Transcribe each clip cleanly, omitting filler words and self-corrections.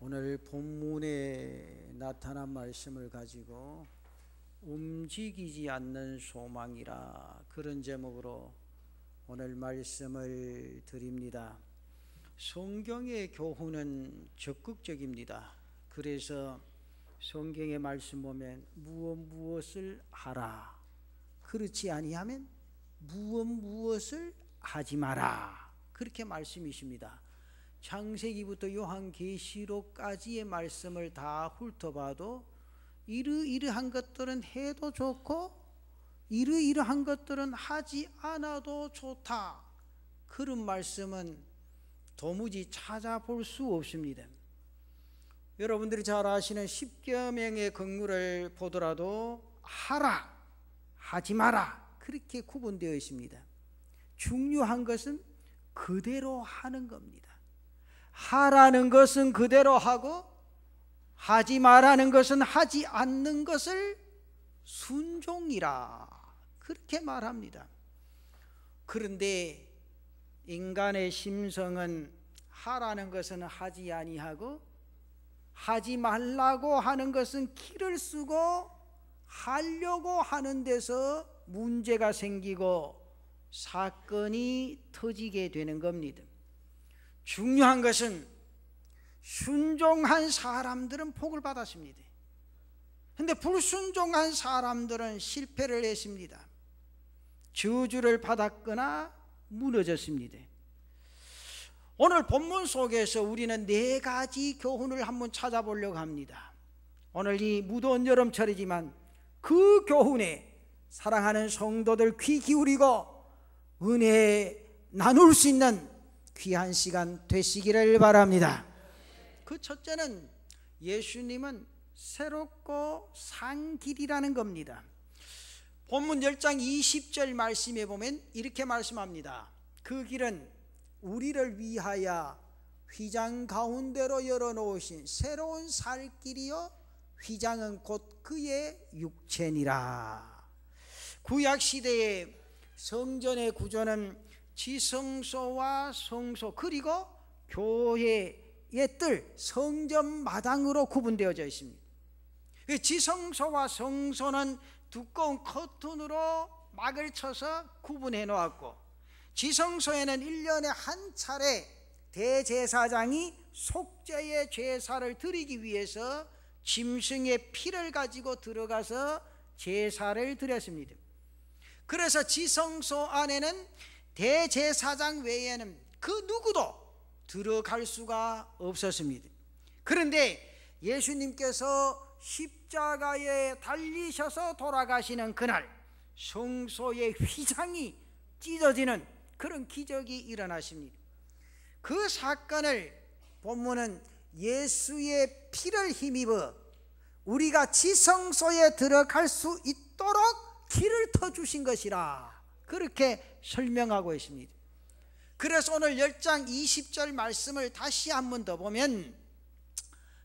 오늘 본문에 나타난 말씀을 가지고 움직이지 않는 소망이라, 그런 제목으로 오늘 말씀을 드립니다. 성경의 교훈은 적극적입니다. 그래서 성경의 말씀 보면 무엇을 하라, 그렇지 아니하면 무엇을 하지 마라, 그렇게 말씀이십니다. 창세기부터 요한계시록까지의 말씀을 다 훑어봐도 이러이러한 것들은 해도 좋고 이러이러한 것들은 하지 않아도 좋다, 그런 말씀은 도무지 찾아볼 수 없습니다. 여러분들이 잘 아시는 십계명의 경륜을 보더라도 하라, 하지 마라, 그렇게 구분되어 있습니다. 중요한 것은 그대로 하는 겁니다. 하라는 것은 그대로 하고 하지 말라는 것은 하지 않는 것을 순종이라, 그렇게 말합니다. 그런데 인간의 심성은 하라는 것은 하지 아니하고 하지 말라고 하는 것은 기를 쓰고 하려고 하는 데서 문제가 생기고 사건이 터지게 되는 겁니다. 중요한 것은 순종한 사람들은 복을 받았습니다. 그런데 불순종한 사람들은 실패를 했습니다. 저주를 받았거나 무너졌습니다. 오늘 본문 속에서 우리는 4가지 교훈을 한번 찾아보려고 합니다. 오늘 이 무더운 여름철이지만 그 교훈에 사랑하는 성도들 귀 기울이고 은혜 나눌 수 있는 귀한 시간 되시기를 바랍니다. 그 첫째는 예수님은 새롭고 산 길이라는 겁니다. 본문 10장 20절 말씀에 보면 이렇게 말씀합니다. 그 길은 우리를 위하여 휘장 가운데로 열어놓으신 새로운 살 길이요 휘장은 곧 그의 육체니라. 구약시대의 성전의 구조는 지성소와 성소 그리고 교회의 뜰 성전 마당으로 구분되어져 있습니다. 지성소와 성소는 두꺼운 커튼으로 막을 쳐서 구분해 놓았고, 지성소에는 1년에 한 차례 대제사장이 속죄의 제사를 드리기 위해서 짐승의 피를 가지고 들어가서 제사를 드렸습니다. 그래서 지성소 안에는 대제사장 외에는 그 누구도 들어갈 수가 없었습니다. 그런데 예수님께서 십자가에 달리셔서 돌아가시는 그날 성소의 휘장이 찢어지는 그런 기적이 일어나십니다. 그 사건을 본문은 예수의 피를 힘입어 우리가 지성소에 들어갈 수 있도록 길을 터주신 것이라, 그렇게 설명하고 있습니다. 그래서 오늘 10장 20절 말씀을 다시 한 번 더 보면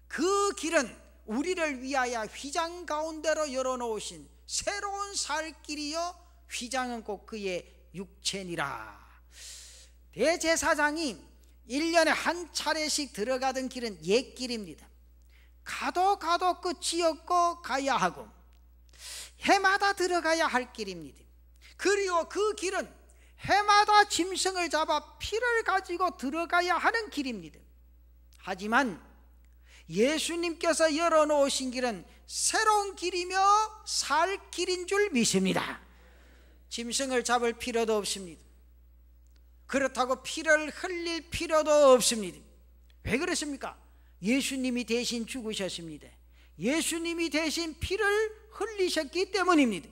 그 길은 우리를 위하여 휘장 가운데로 열어놓으신 새로운 살 길이요 휘장은 곧 그의 육체니라. 대제사장이 1년에 한 차례씩 들어가던 길은 옛길입니다. 가도 끝이 없고 가야 하고 해마다 들어가야 할 길입니다. 그리고 그 길은 해마다 짐승을 잡아 피를 가지고 들어가야 하는 길입니다. 하지만 예수님께서 열어놓으신 길은 새로운 길이며 살 길인 줄 믿습니다. 짐승을 잡을 필요도 없습니다. 그렇다고 피를 흘릴 필요도 없습니다. 왜 그렇습니까? 예수님이 대신 죽으셨습니다. 예수님이 대신 피를 흘리셨기 때문입니다.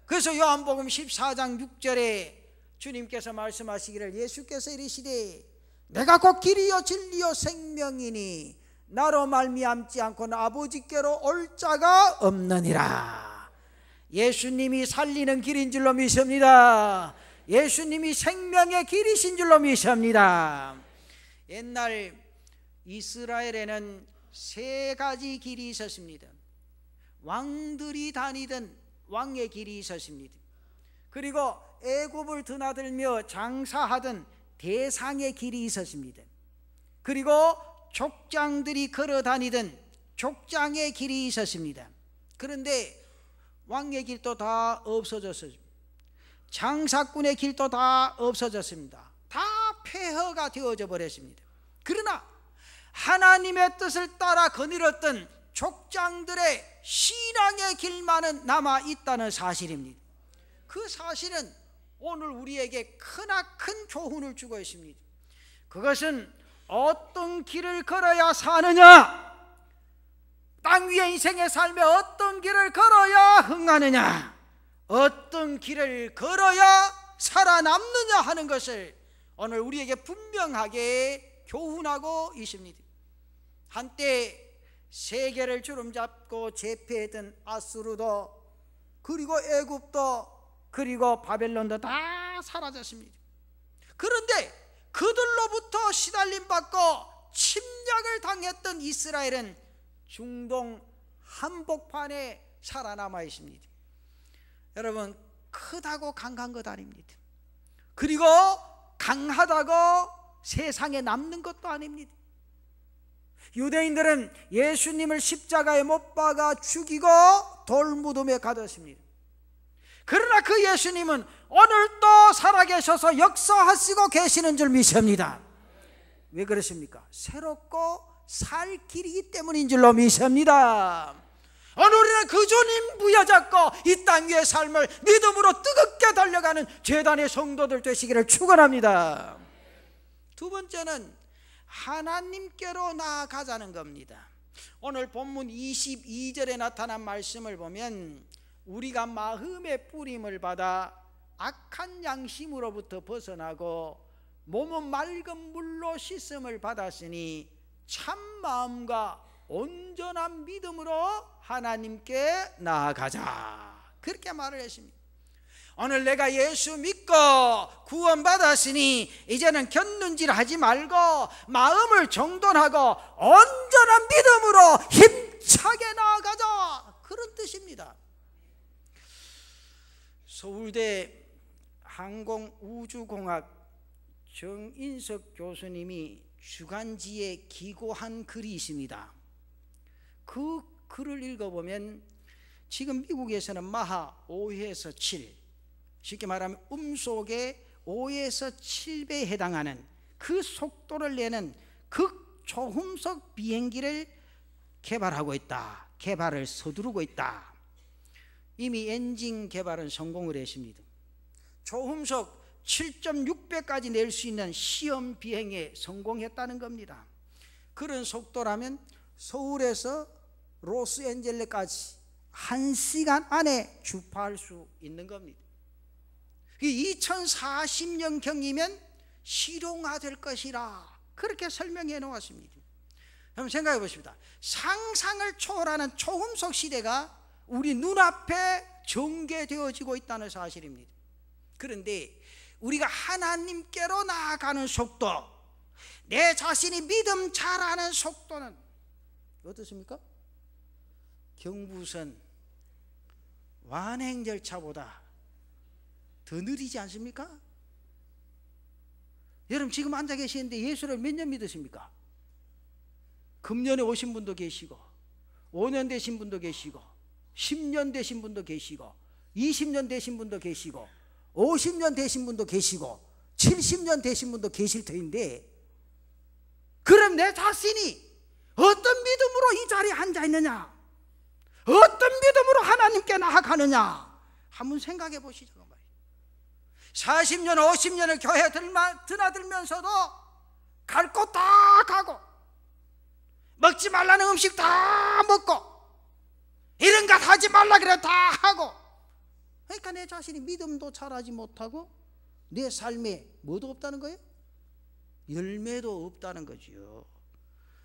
그래서 요한복음 14장 6절에 주님께서 말씀하시기를, 예수께서 이르시되 내가 곧 길이요 진리요 생명이니 나로 말미암지 않고는 아버지께로 올 자가 없느니라. 예수님이 살리는 길인 줄로 믿습니다. 예수님이 생명의 길이신 줄로 믿습니다. 옛날 이스라엘에는 3가지 길이 있었습니다. 왕들이 다니던 왕의 길이 있었습니다. 그리고 애굽을 드나들며 장사하던 대상의 길이 있었습니다. 그리고 족장들이 걸어 다니던 족장의 길이 있었습니다. 그런데 왕의 길도 다 없어졌어요. 장사꾼의 길도 다 없어졌습니다. 다 폐허가 되어져 버렸습니다. 그러나 하나님의 뜻을 따라 거닐었던 족장들의 신앙의 길만은 남아 있다는 사실입니다. 그 사실은 오늘 우리에게 크나큰 교훈을 주고 있습니다. 그것은 어떤 길을 걸어야 사느냐, 땅 위의 인생의 삶에 어떤 길을 걸어야 흥하느냐, 어떤 길을 걸어야 살아남느냐 하는 것을 오늘 우리에게 분명하게 교훈하고 있습니다. 한때 세계를 주름잡고 제패했던 아수르도, 그리고 애굽도, 그리고 바벨론도 다 사라졌습니다. 그런데 그들로부터 시달림받고 침략을 당했던 이스라엘은 중동 한복판에 살아남아 있습니다. 여러분, 크다고 강한 것 아닙니다. 그리고 강하다고 세상에 남는 것도 아닙니다. 유대인들은 예수님을 십자가에 못 박아 죽이고 돌무덤에 가뒀습니다. 그러나 그 예수님은 오늘도 살아계셔서 역사하시고 계시는 줄 믿습니다. 왜 그렇습니까? 새롭고 살 길이기 때문인 줄로 믿습니다. 오늘 우리는 그 주님 부여잡고 이 땅 위의 삶을 믿음으로 뜨겁게 달려가는 제단의 성도들 되시기를 축원합니다. 두 번째는 하나님께로 나아가자는 겁니다. 오늘 본문 22절에 나타난 말씀을 보면 우리가 마음의 뿌림을 받아 악한 양심으로부터 벗어나고 몸은 맑은 물로 씻음을 받았으니 참 마음과 온전한 믿음으로 하나님께 나아가자, 그렇게 말을 했습니다. 오늘 내가 예수 믿고 구원받았으니 이제는 곁눈질 하지 말고 마음을 정돈하고 온전한 믿음으로 힘차게 나아가자, 그런 뜻입니다. 서울대 항공우주공학 정인석 교수님이 주간지에 기고한 글이 있습니다. 그 글을 읽어보면 지금 미국에서는 마하 5에서 7, 쉽게 말하면 음속의 5에서 7배에 해당하는 그 속도를 내는 극초음속 비행기를 개발하고 있다, 개발을 서두르고 있다. 이미 엔진 개발은 성공을 했습니다. 초음속 7.6배까지 낼 수 있는 시험 비행에 성공했다는 겁니다. 그런 속도라면 서울에서 로스앤젤레스까지 1시간 안에 주파할 수 있는 겁니다. 2040년경이면 실용화될 것이라 그렇게 설명해 놓았습니다. 여러분 생각해 보십시다. 상상을 초월하는 초음속 시대가 우리 눈앞에 전개되어지고 있다는 사실입니다. 그런데 우리가 하나님께로 나아가는 속도, 내 자신이 믿음 잘하는 속도는 어떻습니까? 경부선 완행 절차보다 더 느리지 않습니까? 여러분 지금 앉아 계시는데 예수를 몇 년 믿으십니까? 금년에 오신 분도 계시고 5년 되신 분도 계시고 10년 되신 분도 계시고 20년 되신 분도 계시고 50년 되신 분도 계시고 70년 되신 분도 계실 터인데, 그럼 내 자신이 어떤 믿음으로 이 자리에 앉아 있느냐, 어떤 믿음으로 하나님께 나아가느냐 한번 생각해 보시죠. 40년 50년을 교회 드나들면서도 갈 곳 다 가고 먹지 말라는 음식 다 먹고 이런 것 하지 말라 그래 다 하고, 그러니까 내 자신이 믿음도 잘하지 못하고 내 삶에 뭐도 없다는 거예요? 열매도 없다는 거죠.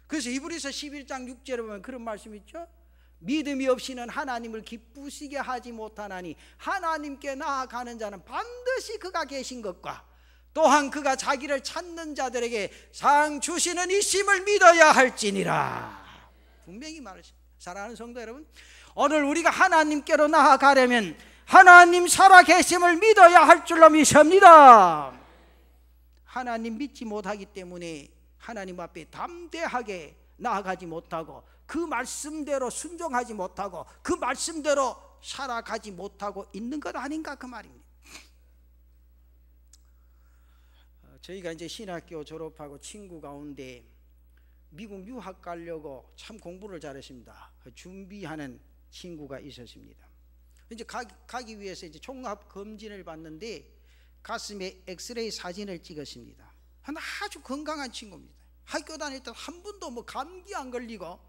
그래서 이브리서 11장 6절에 보면 그런 말씀 있죠. 믿음이 없이는 하나님을 기쁘시게 하지 못하나니 하나님께 나아가는 자는 반드시 그가 계신 것과 또한 그가 자기를 찾는 자들에게 상 주시는 이심을 믿어야 할지니라. 분명히 말하십니다. 사랑하는 성도 여러분, 오늘 우리가 하나님께로 나아가려면 하나님 살아계심을 믿어야 할 줄로 믿습니다. 하나님 믿지 못하기 때문에 하나님 앞에 담대하게 나아가지 못하고 그 말씀대로 순종하지 못하고 그 말씀대로 살아가지 못하고 있는 것 아닌가 그 말입니다. 저희가 이제 신학교 졸업하고 친구 가운데 미국 유학 가려고 참 공부를 잘했습니다. 준비하는 친구가 있었습니다. 이제 가기 위해서 이제 종합 검진을 받는데 가슴에 엑스레이 사진을 찍었습니다. 아주 건강한 친구입니다. 학교 다닐 때 한 번도 뭐 감기 안 걸리고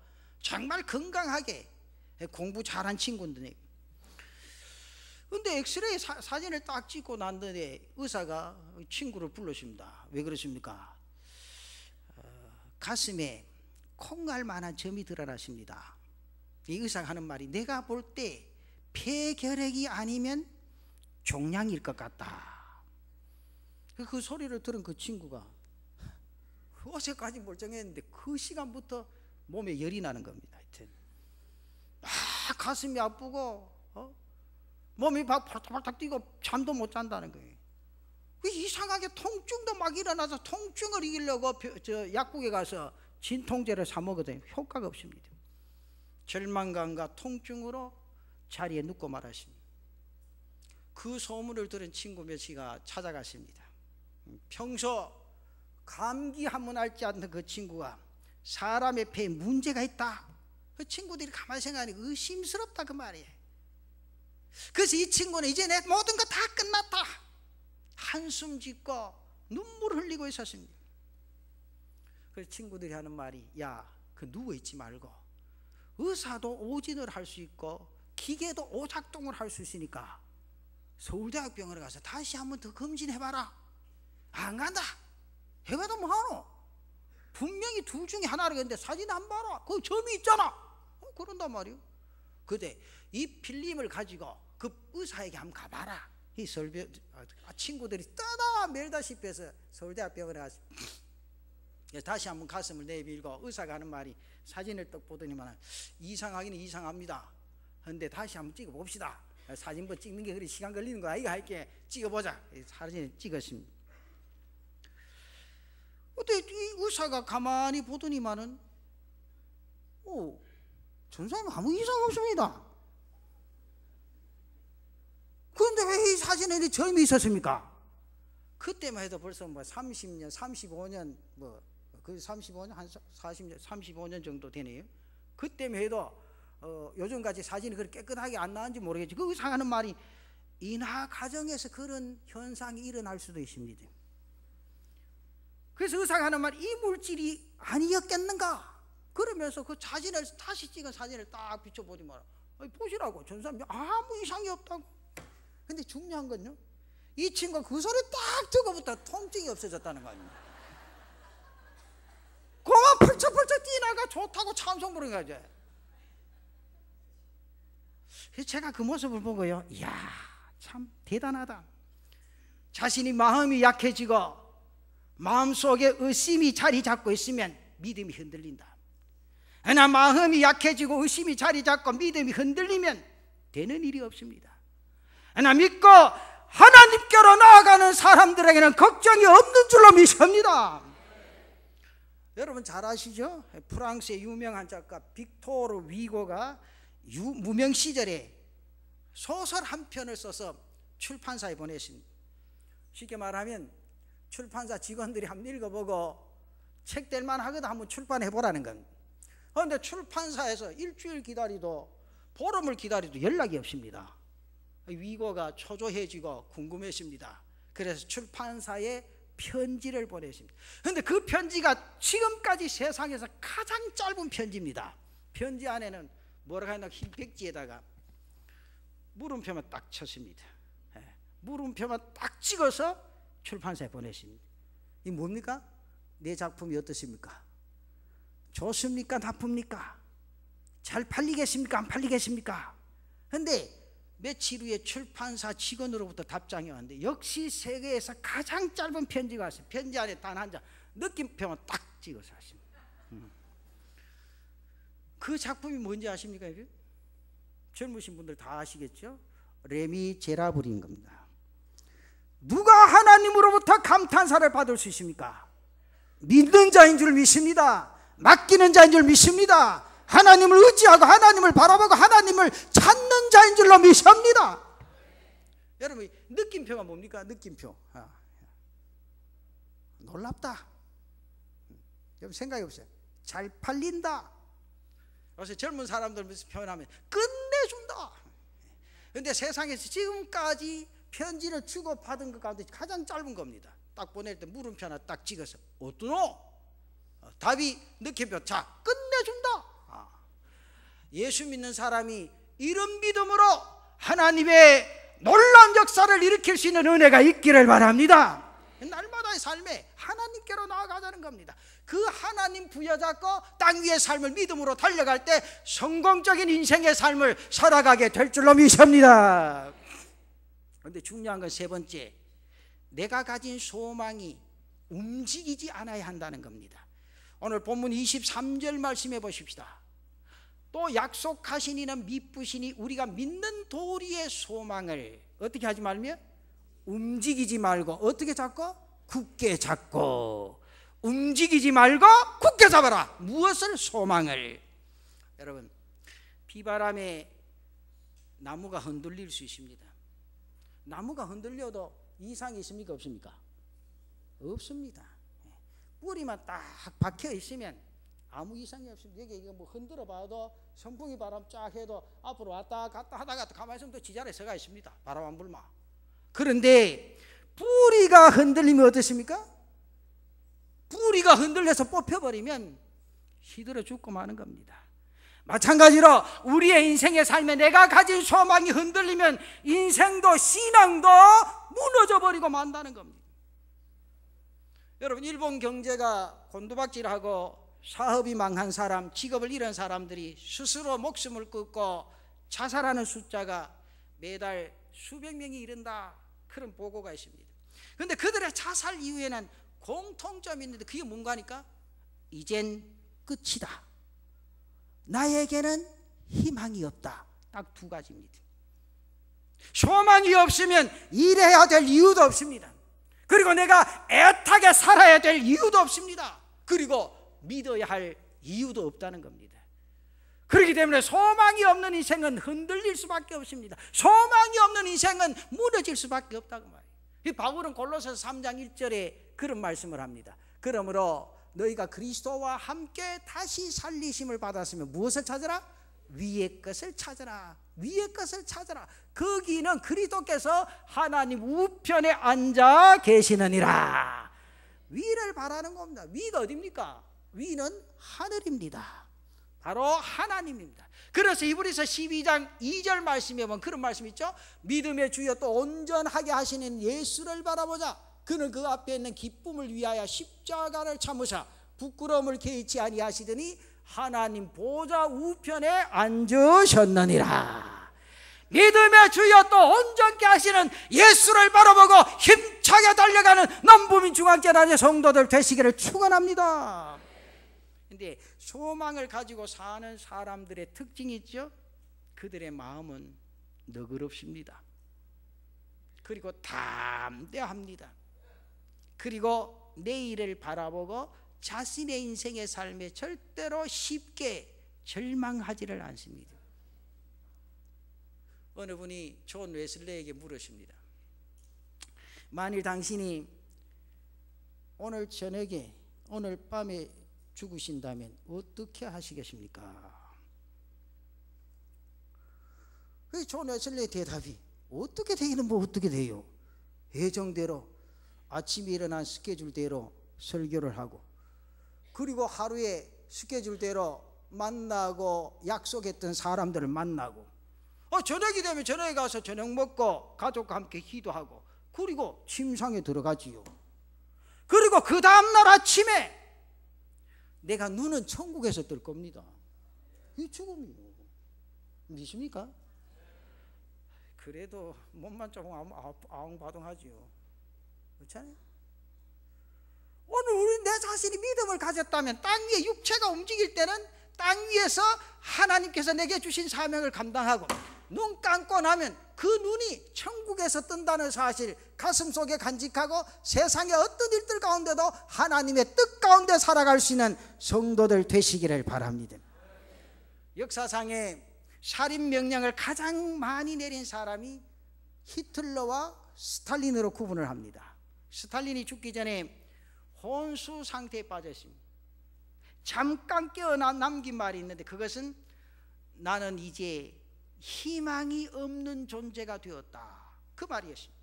정말 건강하게 공부 잘한 친구인데, 근데 엑스레이 사진을 딱 찍고 났는데 의사가 친구를 불러줍니다. 왜 그러십니까? 가슴에 콩알만한 점이 드러났습니다. 이 의사가 하는 말이, 내가 볼 때 폐결핵이 아니면 종양일 것 같다. 그 소리를 들은 그 친구가 어제까지 멀쩡했는데 그 시간부터 몸에 열이 나는 겁니다. 하여튼 가슴이 아프고 몸이 막 팔딱팔딱 뛰고 잠도 못 잔다는 거예요. 이상하게 통증도 막 일어나서 통증을 이기려고 약국에 가서 진통제를 사 먹거든요. 효과가 없습니다. 절망감과 통증으로 자리에 눕고 말았습니다. 그 소문을 들은 친구 몇이가 찾아갔습니다. 평소 감기 한번 앓지 않던 그 친구가 사람의 폐에 문제가 있다. 그 친구들이 가만히 생각하니 의심스럽다 그 말이에요. 그래서 이 친구는 이제 내 모든 거 다 끝났다 한숨 짓고 눈물 흘리고 있었습니다. 그래서 친구들이 하는 말이, 야, 그 누워있지 말고 의사도 오진을 할 수 있고 기계도 오작동을 할 수 있으니까 서울대학병원에 가서 다시 한번 더 검진해봐라. 안 간다. 해봐도 뭐하노? 분명히 둘 중에 하나를 했는데 사진 안 봐라. 그 점이 있잖아. 그런단 말이요. 근데 이 필름을 가지고 그 의사에게 한번 가봐라. 이 친구들이 떠다 밀다시피 해서 서울대학병원에 가서 다시 한번 가슴을 내밀고 의사가 하는 말이, 사진을 딱 보더니만 이상하기는 이상합니다. 그런데 다시 한번 찍어봅시다. 사진 뭐 찍는 게 그리 시간 걸리는 거 아이가, 할게 찍어보자. 사진을 찍었습니다. 근데 이 의사가 가만히 보더니만은 전사님 아무 이상 없습니다. 그런데 왜 이 사진에 점이 있었습니까? 그때만 해도 벌써 뭐 30년, 35년 그 35년 한 40년, 35년 정도 되네요. 그때만 해도 요즘같이 사진이 그렇게 깨끗하게 안 나왔는지 모르겠지. 그 의사가 하는 말이, 인하 과정에서 그런 현상이 일어날 수도 있습니다. 그래서 의사가 하는 말이, 이 물질이 아니었겠는가? 그러면서 그 사진을 다시 찍은 사진을 딱 비춰보지 마라. 보시라고. 전사님 아무 이상이 없다고. 근데 중요한 건요, 이 친구가 그 소리 딱 듣고부터 통증이 없어졌다는 거 아닙니까? 그만 펄쩍펄쩍 뛰나가 좋다고 찬송 부르는 거죠. 제가 그 모습을 보고요, 이야, 참 대단하다. 자신이 마음이 약해지고 마음속에 의심이 자리 잡고 있으면 믿음이 흔들린다. 그러나 마음이 약해지고 의심이 자리 잡고 믿음이 흔들리면 되는 일이 없습니다. 그러나 믿고 하나님께로 나아가는 사람들에게는 걱정이 없는 줄로 믿습니다. 여러분 잘 아시죠? 프랑스의 유명한 작가 빅토르 위고가 무명 시절에 소설 한 편을 써서 출판사에 보냈습니다. 쉽게 말하면 출판사 직원들이 한번 읽어보고 책 될 만하거든 한번 출판해보라는 겁니다. 그런데 출판사에서 일주일 기다리도 보름을 기다리도 연락이 없습니다. 위고가 초조해지고 궁금했습니다. 그래서 출판사에 편지를 보냈습니다. 그런데 그 편지가 지금까지 세상에서 가장 짧은 편지입니다. 편지 안에는 뭐라고 하나 흰 백지에다가 물음표만 딱 쳤습니다. 물음표만 딱 찍어서 출판사에 보냈습니다. 이 뭡니까? 내 작품이 어떻습니까? 좋습니까? 나쁩니까? 잘 팔리겠습니까? 안 팔리겠습니까? 그런데 며칠 후에 출판사 직원으로부터 답장이 왔는데 역시 세계에서 가장 짧은 편지가 왔어요. 편지 안에 단 한 장 느낌표만 딱 찍어서 하십니다. 그 작품이 뭔지 아십니까? 젊으신 분들 다 아시겠죠? 레미제라블인 겁니다. 누가 하나님으로부터 감탄사를 받을 수 있습니까? 믿는 자인 줄 믿습니다. 맡기는 자인 줄 믿습니다. 하나님을 의지하고 하나님을 바라보고 하나님을 찾는 자인 줄로 믿습니다. 여러분, 느낌표가 뭡니까? 느낌표. 놀랍다. 여러분 생각해 보세요. 잘 팔린다. 요새 젊은 사람들 표현하면 끝내준다. 그런데 세상에서 지금까지 편지를 주고받은 것 가운데 가장 짧은 겁니다. 딱 보낼 때 물음표 하나 딱 찍어서 어떠노? 답이 느낌표. 자, 끝내준다. 예수 믿는 사람이 이런 믿음으로 하나님의 놀라운 역사를 일으킬 수 있는 은혜가 있기를 바랍니다. 날마다의 삶에 하나님께로 나아가자는 겁니다. 그 하나님 부여잡고 땅 위의 삶을 믿음으로 달려갈 때 성공적인 인생의 삶을 살아가게 될 줄로 믿습니다. 그런데 중요한 건 세 번째, 내가 가진 소망이 움직이지 않아야 한다는 겁니다. 오늘 본문 23절 말씀해 보십시다. 또 약속하신 이는 미쁘시니 우리가 믿는 도리의 소망을 어떻게 하지 말며 움직이지 말고 어떻게 잡고? 굳게 잡고. 움직이지 말고 굳게 잡아라. 무엇을? 소망을. 여러분, 비바람에 나무가 흔들릴 수 있습니다. 나무가 흔들려도 이상이 있습니까? 없습니까? 없습니다. 뿌리만 딱 박혀 있으면 아무 이상이 없습니다. 여기 뭐 흔들어 봐도 선풍기 바람 쫙 해도 앞으로 왔다 갔다 하다가 가만히 있으면 또 지자리에 서가 있습니다. 바람 안 불마. 그런데 뿌리가 흔들리면 어떻습니까? 뿌리가 흔들려서 뽑혀버리면 시들어 죽고 마는 겁니다. 마찬가지로 우리의 인생의 삶에 내가 가진 소망이 흔들리면 인생도 신앙도 무너져 버리고 만다는 겁니다. 여러분, 일본 경제가 곤두박질하고 사업이 망한 사람, 직업을 잃은 사람들이 스스로 목숨을 끊고 자살하는 숫자가 매달 수백 명이 이른다, 그런 보고가 있습니다. 그런데 그들의 자살 이후에는 공통점이 있는데 그게 뭔가니까 이젠 끝이다, 나에게는 희망이 없다, 딱 두 가지입니다. 소망이 없으면 일해야 될 이유도 없습니다. 그리고 내가 애타게 살아야 될 이유도 없습니다. 그리고 믿어야 할 이유도 없다는 겁니다. 그렇기 때문에 소망이 없는 인생은 흔들릴 수밖에 없습니다. 소망이 없는 인생은 무너질 수밖에 없다고 말이에요. 바울은 골로새서 3장 1절에 그런 말씀을 합니다. 그러므로 너희가 그리스도와 함께 다시 살리심을 받았으면 무엇을 찾으라? 위의 것을 찾으라. 위의 것을 찾으라. 거기는 그리스도께서 하나님 우편에 앉아 계시느니라. 위를 바라는 겁니다. 위가 어디입니까? 위는 하늘입니다. 바로 하나님입니다. 그래서 히브리서 12장 2절 말씀에 보면 그런 말씀 있죠. 믿음의 주여 또 온전하게 하시는 예수를 바라보자. 그는 그 앞에 있는 기쁨을 위하여 십자가를 참으사 부끄러움을 개의치 아니하시더니 하나님 보좌 우편에 앉으셨느니라. 믿음의 주여 또 온전케 하시는 예수를 바라보고 힘차게 달려가는 남부민 중앙재단의 성도들 되시기를 축원합니다. 그런데 소망을 가지고 사는 사람들의 특징이 있죠. 그들의 마음은 너그럽습니다. 그리고 담대합니다. 그리고 내일을 바라보고 자신의 인생의 삶에 절대로 쉽게 절망하지를 않습니다. 어느 분이 존 웨슬레에게 물으십니다. 만일 당신이 오늘 저녁에, 오늘 밤에 죽으신다면 어떻게 하시겠습니까? 존 웨슬레의 대답이 어떻게 되기는 뭐 어떻게 돼요? 예정대로 아침에 일어난 스케줄대로 설교를 하고, 그리고 하루에 스케줄대로 만나고 약속했던 사람들을 만나고, 저녁이 되면 저녁에 가서 저녁 먹고 가족과 함께 기도하고, 그리고 침상에 들어가지요. 그리고 그 다음날 아침에 내가 눈은 천국에서 뜰 겁니다. 이 죽음이요. 믿습니까? 그래도 몸만 조금 아웅바둥하지요. 그렇잖아요? 오늘 우리 내 자신이 믿음을 가졌다면 땅 위에 육체가 움직일 때는 땅 위에서 하나님께서 내게 주신 사명을 감당하고, 눈 감고 나면 그 눈이 천국에서 뜬다는 사실 가슴속에 간직하고 세상의 어떤 일들 가운데도 하나님의 뜻 가운데 살아갈 수 있는 성도들 되시기를 바랍니다. 역사상에 살인 명령을 가장 많이 내린 사람이 히틀러와 스탈린으로 구분을 합니다. 스탈린이 죽기 전에 혼수 상태에 빠졌습니다. 잠깐 깨어나 남긴 말이 있는데 그것은 나는 이제 희망이 없는 존재가 되었다, 그 말이었습니다.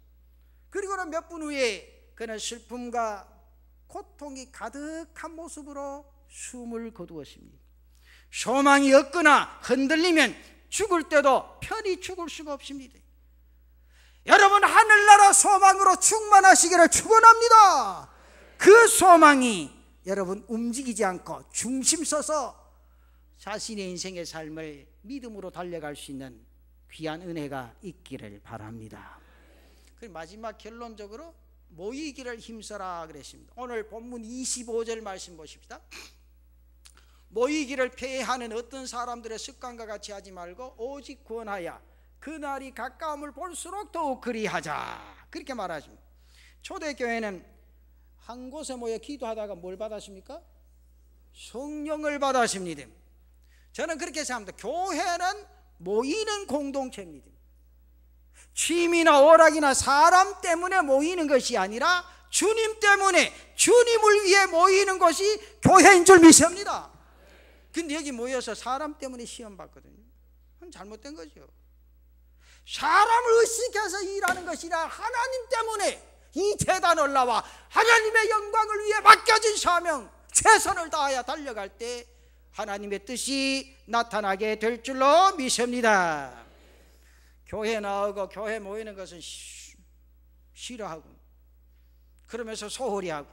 그리고는 몇 분 후에 그는 슬픔과 고통이 가득한 모습으로 숨을 거두었습니다. 소망이 없거나 흔들리면 죽을 때도 편히 죽을 수가 없습니다. 여러분, 하늘나라 소망으로 충만하시기를 축원합니다. 그 소망이 여러분 움직이지 않고 중심 서서 자신의 인생의 삶을 믿음으로 달려갈 수 있는 귀한 은혜가 있기를 바랍니다. 그리고 마지막 결론적으로 모이기를 힘써라 그랬습니다. 오늘 본문 25절 말씀 보십시다. 모이기를 폐해하는 어떤 사람들의 습관과 같이 하지 말고 오직 권하여 그날이 가까움을 볼수록 더욱 그리하자, 그렇게 말하십니다. 초대교회는 한 곳에 모여 기도하다가 뭘 받았습니까? 성령을 받았습니다. 저는 그렇게 생각합니다. 교회는 모이는 공동체입니다. 취미나 오락이나 사람 때문에 모이는 것이 아니라 주님 때문에, 주님을 위해 모이는 것이 교회인 줄 믿습니다. 근데 여기 모여서 사람 때문에 시험 받거든요. 그건 잘못된 거죠. 사람을 의식해서 일하는 것이라 하나님 때문에 이 제단을 나와 하나님의 영광을 위해 맡겨진 사명, 최선을 다하여 달려갈 때 하나님의 뜻이 나타나게 될 줄로 믿습니다. 교회 나오고 교회 모이는 것은 싫어하고 그러면서 소홀히 하고,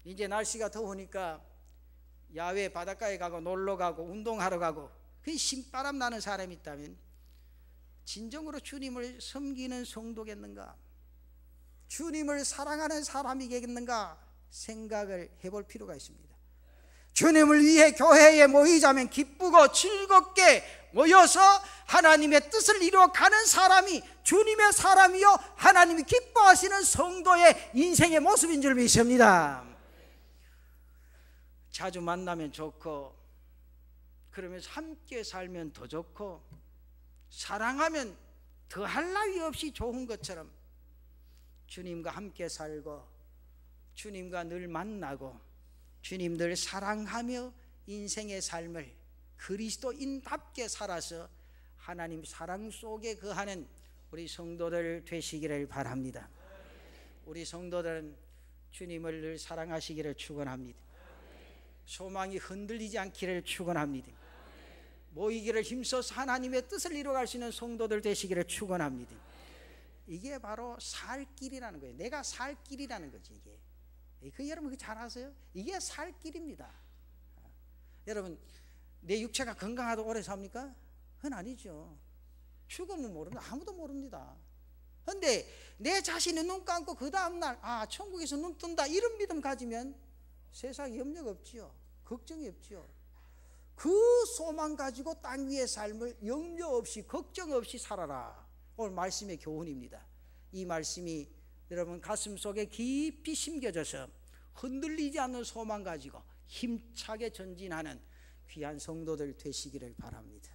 이제 날씨가 더우니까 야외 바닷가에 가고 놀러 가고 운동하러 가고, 그 신바람 나는 사람이 있다면 진정으로 주님을 섬기는 성도겠는가, 주님을 사랑하는 사람이겠는가 생각을 해볼 필요가 있습니다. 주님을 위해 교회에 모이자면 기쁘고 즐겁게 모여서 하나님의 뜻을 이루어가는 사람이 주님의 사람이요 하나님이 기뻐하시는 성도의 인생의 모습인 줄 믿습니다. 자주 만나면 좋고, 그러면서 함께 살면 더 좋고, 사랑하면 더할 나위 없이 좋은 것처럼 주님과 함께 살고 주님과 늘 만나고 주님 늘 사랑하며 인생의 삶을 그리스도인답게 살아서 하나님 사랑 속에 거하는 우리 성도들 되시기를 바랍니다. 우리 성도들은 주님을 늘 사랑하시기를 축원합니다. 소망이 흔들리지 않기를 축원합니다. 모이기를 힘써서 하나님의 뜻을 이루어갈 수 있는 성도들 되시기를 축원합니다. 이게 바로 살 길이라는 거예요. 내가 살 길이라는 거지. 이게 여러분 그거 잘 아세요? 이게 살 길입니다. 여러분, 내 육체가 건강하다고 오래 삽니까? 그건 아니죠. 죽으면 모릅니다. 아무도 모릅니다. 그런데 내 자신이 눈 감고 그 다음날 천국에서 눈 뜬다, 이런 믿음 가지면 세상에 염려가 없지요. 걱정이 없지요. 그 소망 가지고 땅 위의 삶을 염려 없이 걱정 없이 살아라. 오늘 말씀의 교훈입니다. 이 말씀이 여러분 가슴 속에 깊이 심겨져서 흔들리지 않는 소망 가지고 힘차게 전진하는 귀한 성도들 되시기를 바랍니다.